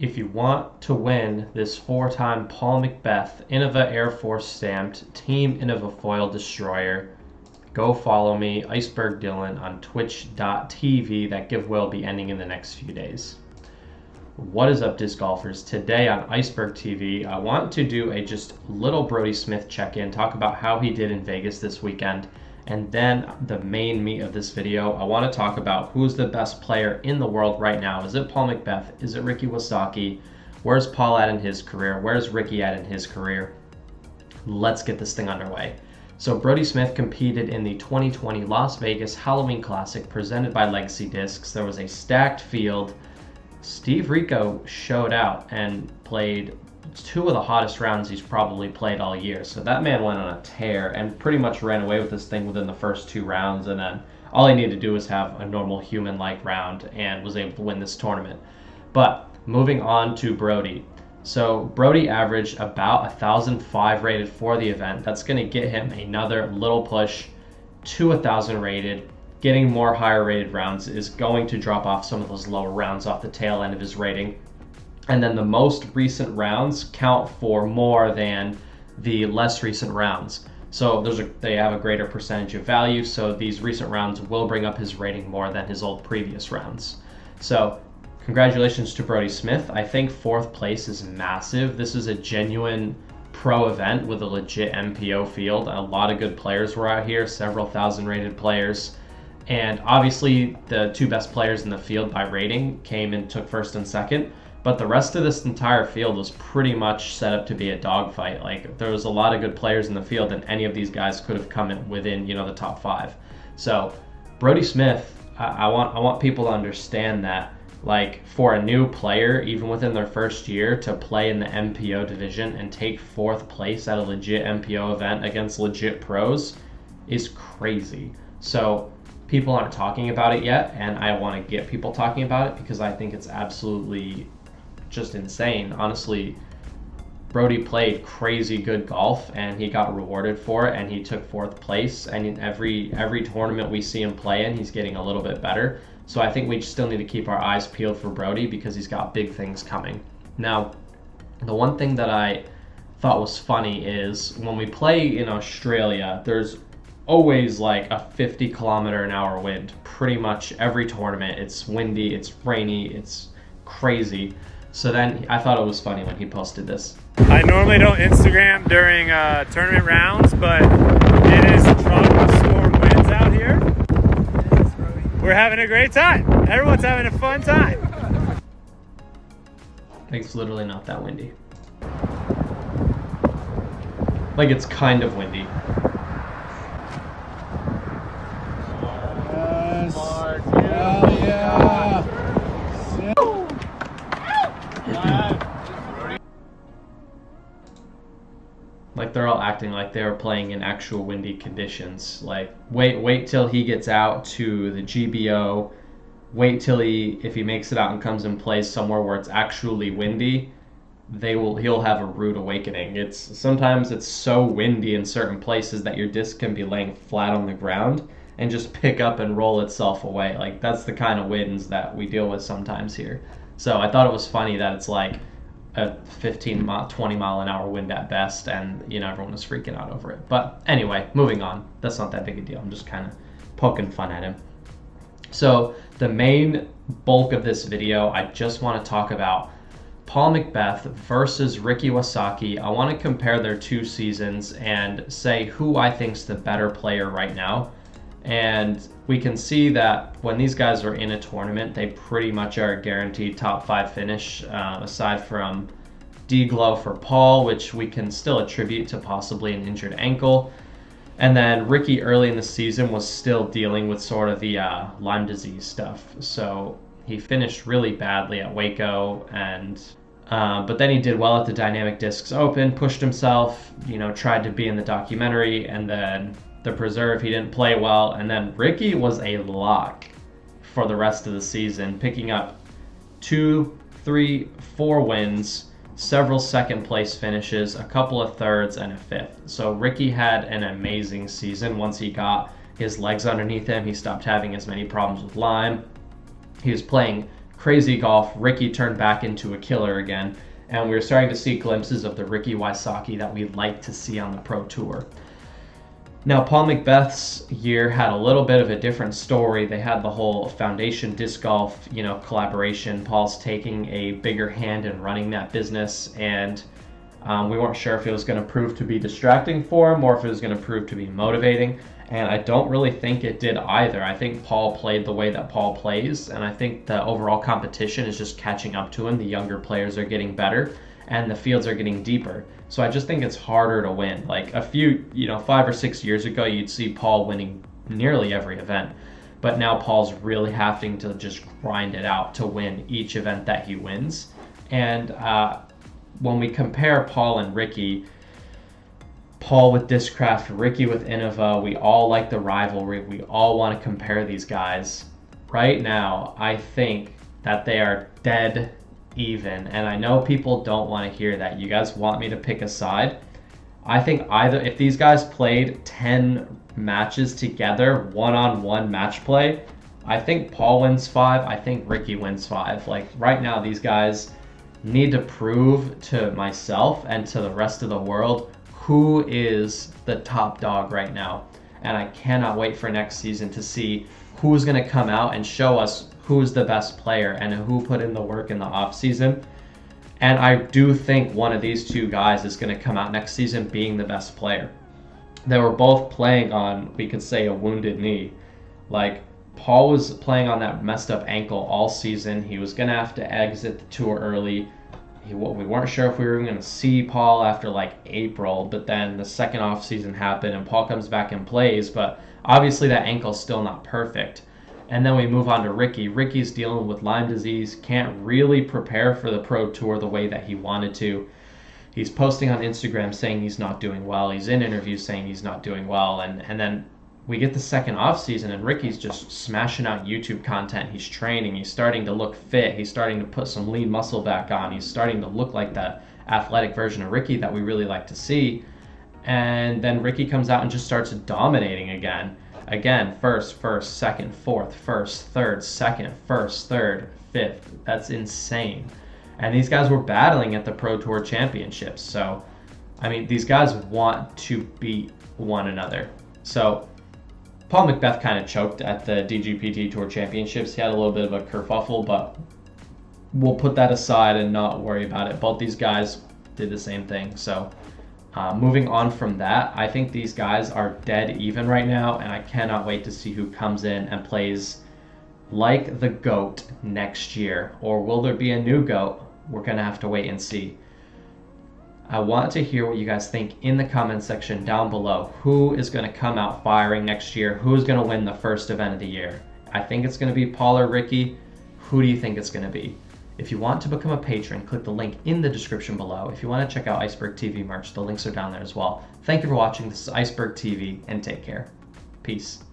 if you want to win this 4-time Paul McBeth Innova Air Force stamped Team Innova Foil Destroyer, go follow me, Iceberg Dylan, on twitch.tv. That giveaway will be ending in the next few days. What is up, disc golfers? Today on Iceberg TV, I want to do a just little Brodie Smith check-in, talk about how he did in Vegas this weekend, and then the main meat of this video, I want to talk about who's the best player in the world right now. Is it Paul McBeth? Is it Ricky Wysocki? Where's Paul at in his career? Where's Ricky at in his career? Let's get this thing underway. So Brodie Smith competed in the 2020 Las Vegas Halloween Classic presented by Legacy Discs. There was a stacked field. Steve Rico showed out and played two of the hottest rounds he's probably played all year. So that man went on a tear and pretty much ran away with this thing within the first two rounds. And then all he needed to do was have a normal human-like round and was able to win this tournament. But moving on to Brodie. So Brodie averaged about 1,005 rated for the event. That's going to get him another little push to 1,000 rated. Getting more higher rated rounds is going to drop off some of those lower rounds off the tail end of his rating. And then the most recent rounds count for more than the less recent rounds. So they have a greater percentage of value. So these recent rounds will bring up his rating more than his old previous rounds. So congratulations to Brodie Smith. I think 4th place is massive. This is a genuine pro event with a legit MPO field. A lot of good players were out here, several thousand rated players. And obviously the two best players in the field by rating came and took 1st and 2nd, but the rest of this entire field was pretty much set up to be a dogfight. Like, there was a lot of good players in the field, and any of these guys could have come in within, the top 5. So Brodie Smith, I want people to understand that, like, for a new player, even within their first year, to play in the MPO division and take 4th place at a legit MPO event against legit pros is crazy. So people aren't talking about it yet, and I want to get people talking about it because I think it's absolutely just insane. Honestly, Brodie played crazy good golf and he got rewarded for it, and he took 4th place, and in every tournament we see him play in, he's getting a little bit better. So I think we still need to keep our eyes peeled for Brodie because he's got big things coming. Now, the one thing that I thought was funny is when we play in Australia, there's always like a 50-kilometer-an-hour wind. Pretty much every tournament, it's windy, it's rainy, it's crazy. So then I thought it was funny when he posted this. I normally don't Instagram during tournament rounds, but it is tropical storm winds out here. We're having a great time. Everyone's having a fun time. It's literally not that windy. Like, it's kind of windy. Like, they're all acting like they were playing in actual windy conditions. Like, wait till he gets out to the GBO. Wait till if he makes it out and comes and plays somewhere where it's actually windy, he'll have a rude awakening. Sometimes it's so windy in certain places that your disc can be laying flat on the ground and just pick up and roll itself away. Like, that's the kind of winds that we deal with sometimes here. So I thought it was funny that it's like a 20 mile an hour wind at best, and everyone was freaking out over it. But anyway, moving on. That's not that big a deal. I'm just kind of poking fun at him. So the main bulk of this video, I just want to talk about Paul McBeth versus Ricky Wysocki. I want to compare their 2 seasons and say who I think's the better player right now. And we can see that when these guys are in a tournament, they pretty much are a guaranteed top 5 finish, aside from D-Glow for Paul, which we can still attribute to possibly an injured ankle. And then Ricky early in the season was still dealing with sort of the Lyme disease stuff. So he finished really badly at Waco, but then he did well at the Dynamic Discs Open, pushed himself, tried to be in the documentary, and then the Preserve, he didn't play well. And then Ricky was a lock for the rest of the season, picking up 2, 3, 4 wins, several 2nd place finishes, a couple of 3rds, and a 5th. So Ricky had an amazing season. Once he got his legs underneath him, he stopped having as many problems with Lyme. He was playing crazy golf, Ricky turned back into a killer again. And we were starting to see glimpses of the Ricky Wysocki that we'd like to see on the Pro Tour. Now, Paul McBeth's year had a little bit of a different story. They had the whole Foundation Disc Golf, collaboration. Paul's taking a bigger hand in running that business, and we weren't sure if it was going to prove to be distracting for him or if it was going to prove to be motivating. And I don't really think it did either. I think Paul played the way that Paul plays, and I think the overall competition is just catching up to him. The younger players are getting better, and the fields are getting deeper. So I just think it's harder to win. Like a few, 5 or 6 years ago, you'd see Paul winning nearly every event. But now Paul's really having to just grind it out to win each event that he wins. And when we compare Paul and Ricky, Paul with Discraft, Ricky with Innova, we all like the rivalry. We all want to compare these guys. Right now, I think that they are dead even, and I know people don't want to hear that. You guys want me to pick a side. I think either if these guys played 10 matches together, one-on-one match play, I think Paul wins 5. I think Ricky wins 5. Like right now, these guys need to prove to myself and to the rest of the world who is the top dog right now. And I cannot wait for next season to see who's going to come out and show us who's the best player and who put in the work in the off season. And I do think one of these two guys is going to come out next season being the best player. They were both playing on, we could say, a wounded knee. Like Paul was playing on that messed up ankle all season. He was going to have to exit the tour early. We weren't sure if we were even going to see Paul after like April, but then the second off season happened and Paul comes back and plays, but obviously that ankle's still not perfect. And then we move on to Ricky. Ricky's dealing with Lyme disease, can't really prepare for the Pro Tour the way that he wanted to. He's posting on Instagram saying he's not doing well. He's in interviews saying he's not doing well. And then we get the second off season and Ricky's just smashing out YouTube content. He's training. He's starting to look fit. He's starting to put some lean muscle back on. He's starting to look like that athletic version of Ricky that we really like to see. And then Ricky comes out and just starts dominating again. First, second, fourth, first, third, second, first, third, fifth. That's insane. And these guys were battling at the Pro Tour Championships. So, I mean, these guys want to beat one another. So, Paul McBeth kind of choked at the DGPT Tour Championships. He had a little bit of a kerfuffle, but we'll put that aside and not worry about it. Both these guys did the same thing. So, moving on from that, I think these guys are dead even right now, and I cannot wait to see who comes in and plays like the GOAT next year. Or will there be a new GOAT? We're going to have to wait and see. I want to hear what you guys think in the comment section down below. Who is going to come out firing next year? Who's going to win the first event of the year? I think it's going to be Paul or Ricky. Who do you think it's going to be? If you want to become a patron, click the link in the description below. If you want to check out Iceberg TV merch, the links are down there as well. Thank you for watching. This is Iceberg TV, and take care. Peace.